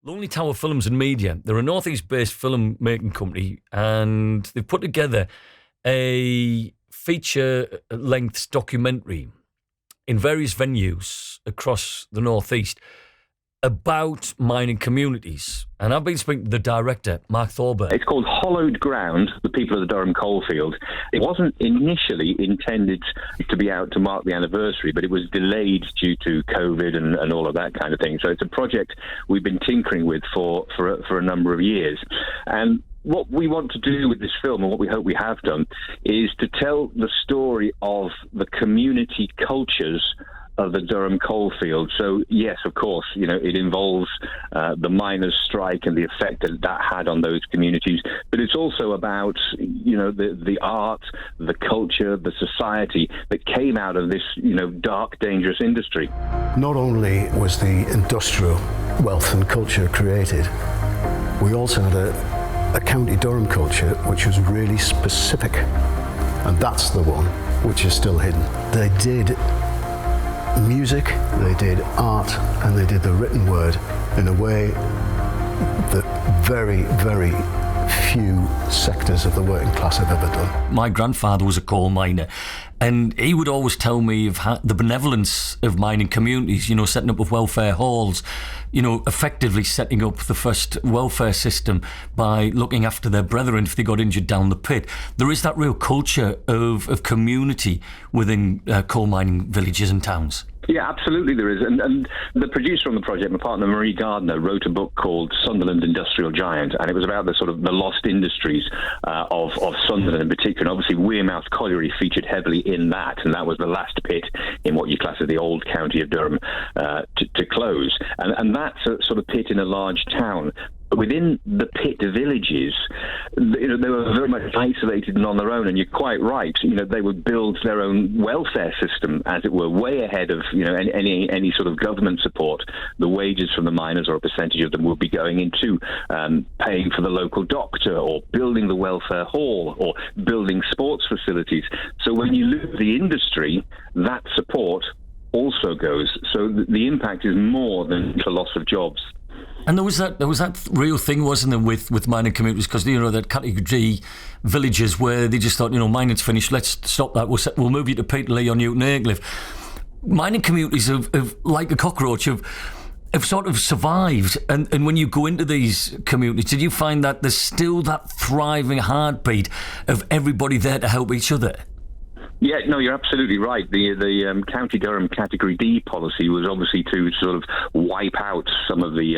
Lonely Tower Films and Media. They're a northeast-based film-making company, and they've put together a feature-length documentary in various venues across the northeast about mining communities. And I've been speaking to the director, Mark Thorburn. It's called Hollowed Ground, the people of the Durham coalfield. It wasn't initially intended to be out to mark the anniversary, but it was delayed due to COVID and all of that kind of thing. So it's a project we've been tinkering with for a number of years. And what we want to do with this film, and what we hope we have done, is to tell the story of the community cultures of the Durham coalfield. So yes, of course, it involves the miners' strike and the effect that had on those communities. But it's also about, the art, the culture, the society that came out of this, dark, dangerous industry. Not only was the industrial wealth and culture created, we also had a County Durham culture which was really specific. And that's the one which is still hidden. They did music, they did art, and they did the written word in a way that very, very few sectors of the working class have ever done. My grandfather was a coal miner, and he would always tell me of the benevolence of mining communities, setting up of welfare halls, effectively setting up the first welfare system by looking after their brethren if they got injured down the pit. There is that real culture of community within coal mining villages and towns. Yeah, absolutely there is. And the producer on the project, my partner Marie Gardner, wrote a book called Sunderland Industrial Giant, and it was about the sort of the lost industries of Sunderland in particular. And obviously Wearmouth Colliery featured heavily in that, and that was the last pit in what you class as the old county of Durham to close. And that's a sort of pit in a large town. Within the pit villages, they were very much isolated and on their own. And you're quite right. They would build their own welfare system, as it were, way ahead of any sort of government support. The wages from the miners, or a percentage of them, would be going into paying for the local doctor, or building the welfare hall, or building sports facilities. So when you lose the industry, that support also goes. So the impact is more than the loss of jobs. And there was that real thing, wasn't there, with mining communities? Because that category G villages where they just thought, mining's finished, let's stop that. We'll move you to Peterlee or Newton Aycliffe. Mining communities have like a cockroach, have sort of survived. And when you go into these communities, did you find that there's still that thriving heartbeat of everybody there to help each other? Yeah, no, you're absolutely right. The County Durham Category D policy was obviously to sort of wipe out some of the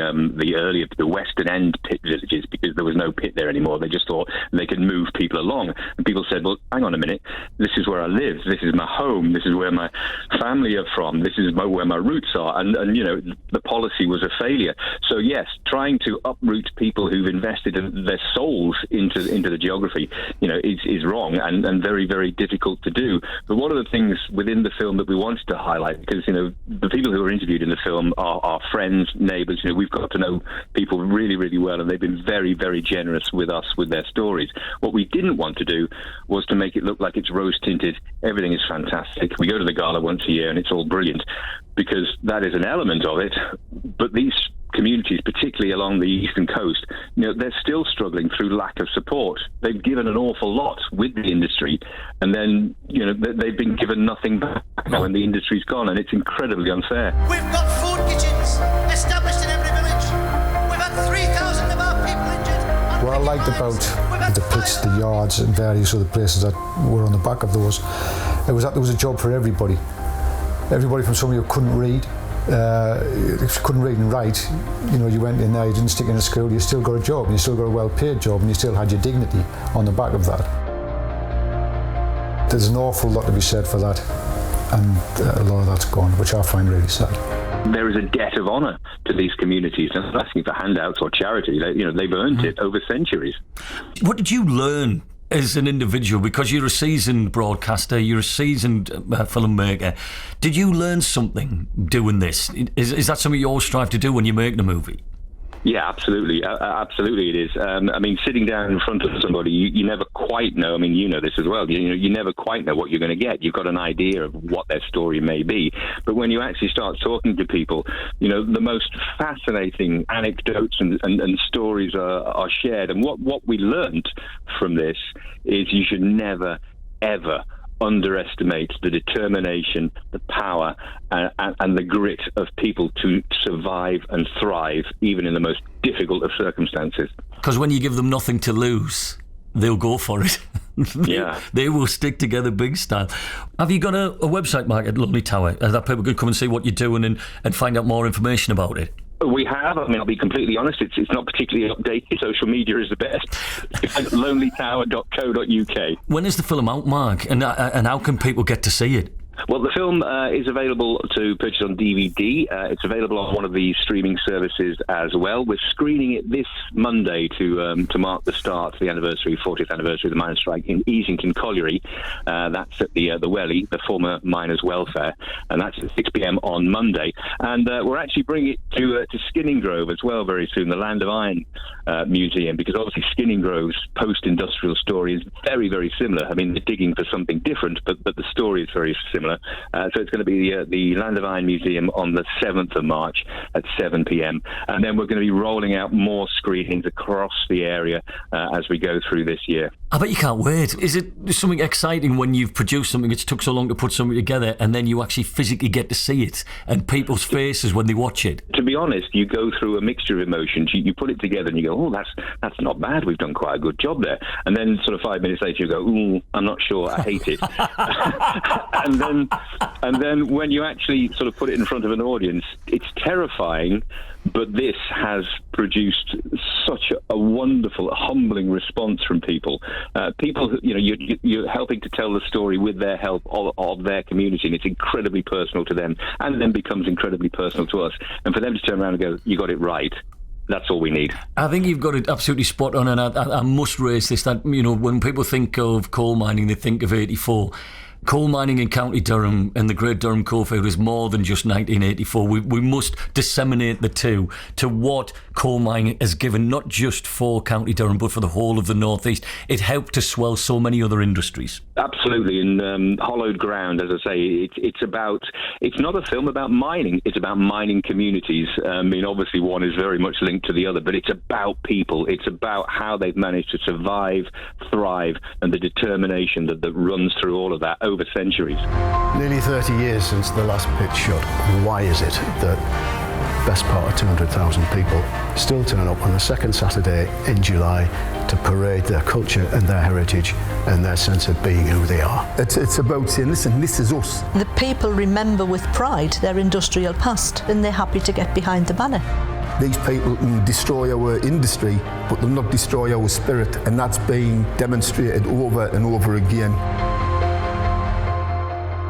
earlier, the western end pit villages, because there was no pit there anymore. They just thought they could move people along. And people said, well, hang on a minute, this is where I live, this is my home, this is where my family are from, this is where my roots are. And the policy was a failure. So yes, trying to uproot people who've invested their souls into the geography, is wrong and very, very difficult to do. But one of the things within the film that we wanted to highlight, because the people who were interviewed in the film are friends, neighbours. We've got to know people really, really well, and they've been very, very generous with us with their stories. What we didn't want to do was to make it look like it's rose tinted. Everything is fantastic. We go to the gala once a year, and it's all brilliant, because that is an element of it. But these communities, particularly along the eastern coast, they're still struggling through lack of support. They've given an awful lot with the industry, and then they've been given nothing back when the industry's gone, and it's incredibly unfair. We've got food kitchens established in every village. We've had 3,000 of our people injured. What I liked about the pits, the yards, and various other places that were on the back of those, it was that there was a job for everybody. Everybody from somebody who couldn't read. If you couldn't read and write, you went in there, you didn't stick in a school, you still got a job, and you still got a well-paid job, and you still had your dignity on the back of that. There's an awful lot to be said for that, and a lot of that's gone, which I find really sad. There is a debt of honour to these communities. They're not asking for handouts or charity. They've earned it over centuries. What did you learn as an individual? Because you're a seasoned broadcaster, you're a seasoned filmmaker. Did you learn something doing this? Is that something you always strive to do when you're making a movie? Yeah, absolutely. Absolutely it is. I mean, sitting down in front of somebody, you never quite know. I mean, you know this as well. You never quite know what you're going to get. You've got an idea of what their story may be. But when you actually start talking to people, the most fascinating anecdotes and stories are shared. And what we learned from this is you should never, ever underestimate the determination, the power, and the grit of people to survive and thrive, even in the most difficult of circumstances. Because when you give them nothing to lose, they'll go for it. They will stick together big style. Have you got a website, Mark, at Lonely Tower, that people could come and see what you're doing and find out more information about it? We have. I mean, I'll be completely honest. It's not particularly updated. Social media is the best. It's at lonelytower.co.uk. When is the film out, Mark? And how can people get to see it? Well, the film is available to purchase on DVD. It's available on one of the streaming services as well. We're screening it this Monday to mark the 40th anniversary of the miners' strike in Easington Colliery. That's at the Welly, the former miners' welfare, and that's at 6 p.m. on Monday. And we're actually bringing it to Skinning Grove as well very soon, the Land of Iron Museum, because obviously Skinning Grove's post-industrial story is very, very similar. I mean, they're digging for something different, but the story is very similar. So it's going to be the Land of Iron Museum on the 7th of March at 7 p.m. And then we're going to be rolling out more screenings across the area as we go through this year. I bet you can't wait. Is it something exciting when you've produced something, it's took so long to put something together, and then you actually physically get to see it and people's faces when they watch it? To be honest, you go through a mixture of emotions. You put it together and you go, oh, that's not bad. We've done quite a good job there. And then sort of 5 minutes later you go, ooh, I'm not sure. I hate it. and then when you actually sort of put it in front of an audience, it's terrifying. But this has produced such a wonderful, humbling response from people. People, you're helping to tell the story with their help of their community, and it's incredibly personal to them, and then becomes incredibly personal to us. And for them to turn around and go, "You got it right." That's all we need. I think you've got it absolutely spot on, and I must raise this, that, when people think of coal mining, they think of 84. Coal mining in County Durham and the Great Durham Coalfield is more than just 1984. We must disseminate the two to what coal mining has given, not just for County Durham, but for the whole of the North East. It helped to swell so many other industries. Absolutely. And Hollowed Ground, as I say, it's not a film about mining. It's about mining communities. I mean, obviously one is very much linked to the other, but it's about people. It's about how they've managed to survive, thrive, and the determination that runs through all of that over centuries. Nearly 30 years since the last pit shut. Why is it that best part of 200,000 people still turn up on the second Saturday in July to parade their culture and their heritage and their sense of being who they are? It's about saying, listen, this is us. The people remember with pride their industrial past, and they're happy to get behind the banner. These people can destroy our industry, but they'll not destroy our spirit, and that's being demonstrated over and over again.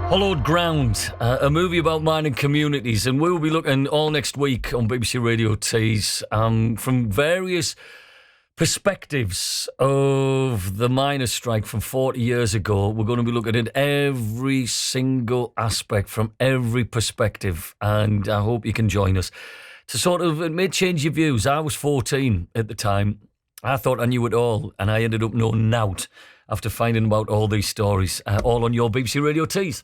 Hollowed Ground, a movie about mining communities, and we'll be looking all next week on BBC Radio TEES from various perspectives of the miners' strike from 40 years ago. We're going to be looking at every single aspect from every perspective, and I hope you can join us. It may change your views. I was 14 at the time. I thought I knew it all, and I ended up knowing nought after finding about all these stories, all on your BBC Radio TEES.